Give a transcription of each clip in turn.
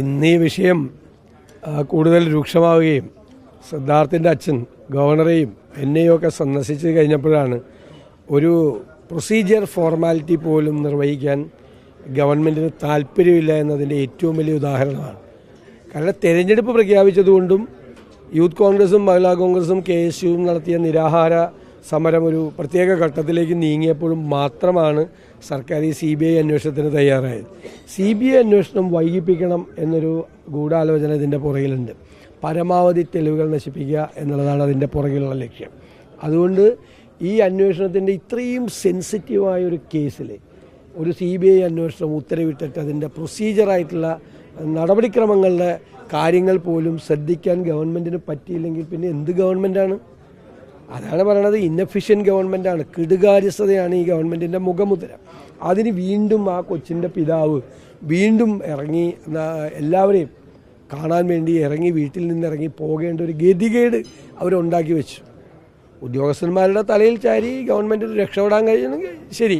ഇന്ന് ഈ വിഷയം കൂടുതൽ രൂക്ഷമാവുകയും സിദ്ധാർത്ഥിൻ്റെ അച്ഛൻ ഗവർണറെയും എന്നെയും ഒക്കെ സന്ദർശിച്ച് കഴിഞ്ഞപ്പോഴാണ് ഒരു പ്രൊസീജിയർ ഫോർമാലിറ്റി പോലും നിർവഹിക്കാൻ ഗവൺമെൻറ്റിന് താല്പര്യമില്ല എന്നതിൻ്റെ ഏറ്റവും വലിയ ഉദാഹരണമാണ്. കാരണം തെരഞ്ഞെടുപ്പ് പ്രഖ്യാപിച്ചതുകൊണ്ടും യൂത്ത് കോൺഗ്രസും മഹിളാ കോൺഗ്രസും KSUവും നടത്തിയ നിരാഹാര സമരം ഒരു പ്രത്യേക ഘട്ടത്തിലേക്ക് നീങ്ങിയപ്പോഴും മാത്രമാണ് സർക്കാർ ഈ CBI അന്വേഷണത്തിന് തയ്യാറായത്. CBI അന്വേഷണം വൈകിപ്പിക്കണം എന്നൊരു ഗൂഢാലോചന ഇതിൻ്റെ പുറകിലുണ്ട്. പരമാവധി തെളിവുകൾ നശിപ്പിക്കുക എന്നുള്ളതാണ് അതിൻ്റെ പുറകിലുള്ള ലക്ഷ്യം. അതുകൊണ്ട് ഈ അന്വേഷണത്തിൻ്റെ ഇത്രയും സെൻസിറ്റീവായ ഒരു കേസിൽ ഒരു CBI അന്വേഷണം ഉത്തരവിട്ടിട്ട് അതിൻ്റെ പ്രൊസീജിയറായിട്ടുള്ള നടപടിക്രമങ്ങളുടെ കാര്യങ്ങൾ പോലും ശ്രദ്ധിക്കാൻ ഗവൺമെൻറ്റിന് പറ്റിയില്ലെങ്കിൽ പിന്നെ എന്ത് ഗവൺമെൻറ്റാണ്? അതാണ് പറയണത്, ഇന്നെഫിഷ്യൻറ്റ് ഗവൺമെൻറ്റാണ്, കെടുകാര്യസ്ഥതയാണ് ഈ ഗവൺമെൻറ്റിൻ്റെ മുഖമുദ്ര. അതിന് വീണ്ടും ആ കൊച്ചിൻ്റെ പിതാവ് വീണ്ടും ഇറങ്ങി എല്ലാവരെയും കാണാൻ വേണ്ടി ഇറങ്ങി വീട്ടിൽ നിന്നിറങ്ങി പോകേണ്ട ഒരു ഗതികേട് അവരുണ്ടാക്കി വെച്ചു. ഉദ്യോഗസ്ഥന്മാരുടെ തലയിൽ ചാരി ഗവൺമെൻറ്റിന് രക്ഷപ്പെടാൻ കഴിയണമെങ്കിൽ ശരി,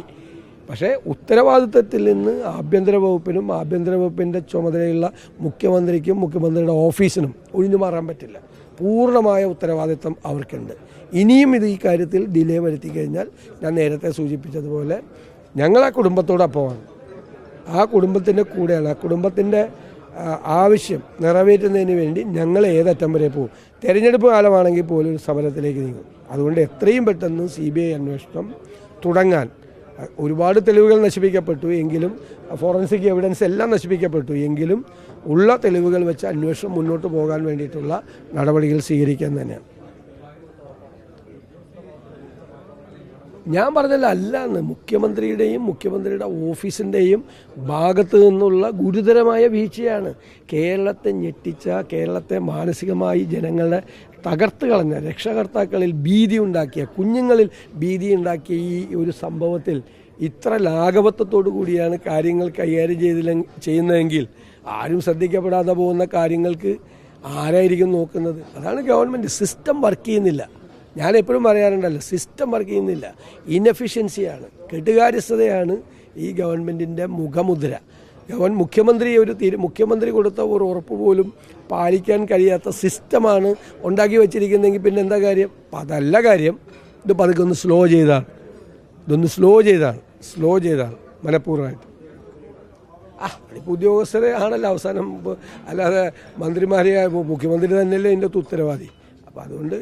പക്ഷേ ഉത്തരവാദിത്വത്തിൽ നിന്ന് ആഭ്യന്തര വകുപ്പിനും ആഭ്യന്തര വകുപ്പിൻ്റെ ചുമതലയുള്ള മുഖ്യമന്ത്രിക്കും മുഖ്യമന്ത്രിയുടെ ഓഫീസിനും ഒഴിഞ്ഞു മാറാൻ പറ്റില്ല. പൂർണ്ണമായ ഉത്തരവാദിത്വം അവർക്കുണ്ട്. ഇനിയും ഈ കാര്യത്തിൽ ഡിലേ വരുത്തി കഴിഞ്ഞാൽ ഞാൻ നേരത്തെ സൂചിപ്പിച്ചതുപോലെ ഞങ്ങൾ ആ കുടുംബത്തോടൊപ്പമാണ്, ആ കുടുംബത്തിൻ്റെ കൂടെയാണ്, ആ കുടുംബത്തിൻ്റെ ആവശ്യം നിറവേറ്റുന്നതിന് വേണ്ടി ഞങ്ങൾ ഏതറ്റം വരെ പോകും. തെരഞ്ഞെടുപ്പ് കാലമാണെങ്കിൽ പോലും ഒരു സമരത്തിലേക്ക് നീങ്ങും. അതുകൊണ്ട് എത്രയും പെട്ടെന്ന് CBI അന്വേഷണം തുടങ്ങാൻ, ഒരുപാട് തെളിവുകൾ നശിപ്പിക്കപ്പെട്ടു എങ്കിലും, ഫോറൻസിക് എവിഡൻസ് എല്ലാം നശിപ്പിക്കപ്പെട്ടു എങ്കിലും ഉള്ള തെളിവുകൾ വെച്ച് അന്വേഷണം മുന്നോട്ട് പോകാൻ വേണ്ടിയിട്ടുള്ള നടപടികൾ സ്വീകരിക്കാൻ തന്നെയാണ്. ഞാൻ പറഞ്ഞല്ല അല്ലാന്ന്, മുഖ്യമന്ത്രിയുടെയും മുഖ്യമന്ത്രിയുടെ ഓഫീസിൻ്റെയും ഭാഗത്തു നിന്നുള്ള ഗുരുതരമായ വീഴ്ചയാണ്. കേരളത്തെ ഞെട്ടിച്ച, കേരളത്തെ മാനസികമായി ജനങ്ങളെ തകർത്ത് കളഞ്ഞ, രക്ഷകർത്താക്കളിൽ ഭീതി ഉണ്ടാക്കിയ, കുഞ്ഞുങ്ങളിൽ ഭീതി ഉണ്ടാക്കിയ ഈ ഒരു സംഭവത്തിൽ ഇത്ര ലാഘവത്വത്തോടു കൂടിയാണ് കാര്യങ്ങൾ കൈകാര്യം ചെയ്യുന്നതെങ്കിൽ ആരും ശ്രദ്ധിക്കപ്പെടാതെ പോകുന്ന കാര്യങ്ങൾക്ക് ആരായിരിക്കും നോക്കുന്നത്? അതാണ് ഗവൺമെൻറ്. സിസ്റ്റം വർക്ക് ചെയ്യുന്നില്ല. ഞാൻ എപ്പോഴും പറയാറുണ്ടല്ലോ, സിസ്റ്റം വർക്ക് ചെയ്യുന്നില്ല. ഇൻഎഫിഷ്യൻസിയാണ്, കെട്ടുകാര്യസ്ഥതയാണ് ഈ ഗവൺമെൻറ്റിൻ്റെ മുഖമുദ്ര. മുഖ്യമന്ത്രി കൊടുത്ത ഒരു ഉറപ്പ് പോലും പാലിക്കാൻ കഴിയാത്ത സിസ്റ്റമാണ് ഉണ്ടാക്കി വെച്ചിരിക്കുന്നതെങ്കിൽ പിന്നെ എന്താ കാര്യം? അപ്പം അതല്ല കാര്യം. ഇത് പതുക്കെ ഒന്ന് സ്ലോ ചെയ്താണ് മനഃപൂർവ്വമായിട്ട്. ഇപ്പോൾ ഉദ്യോഗസ്ഥരെ ആണല്ലോ അവസാനം, അല്ലാതെ മന്ത്രിമാരെ, മുഖ്യമന്ത്രി തന്നെയല്ലേ ഇതിൻ്റെ ഉത്തരവാദി. അപ്പോൾ അതുകൊണ്ട്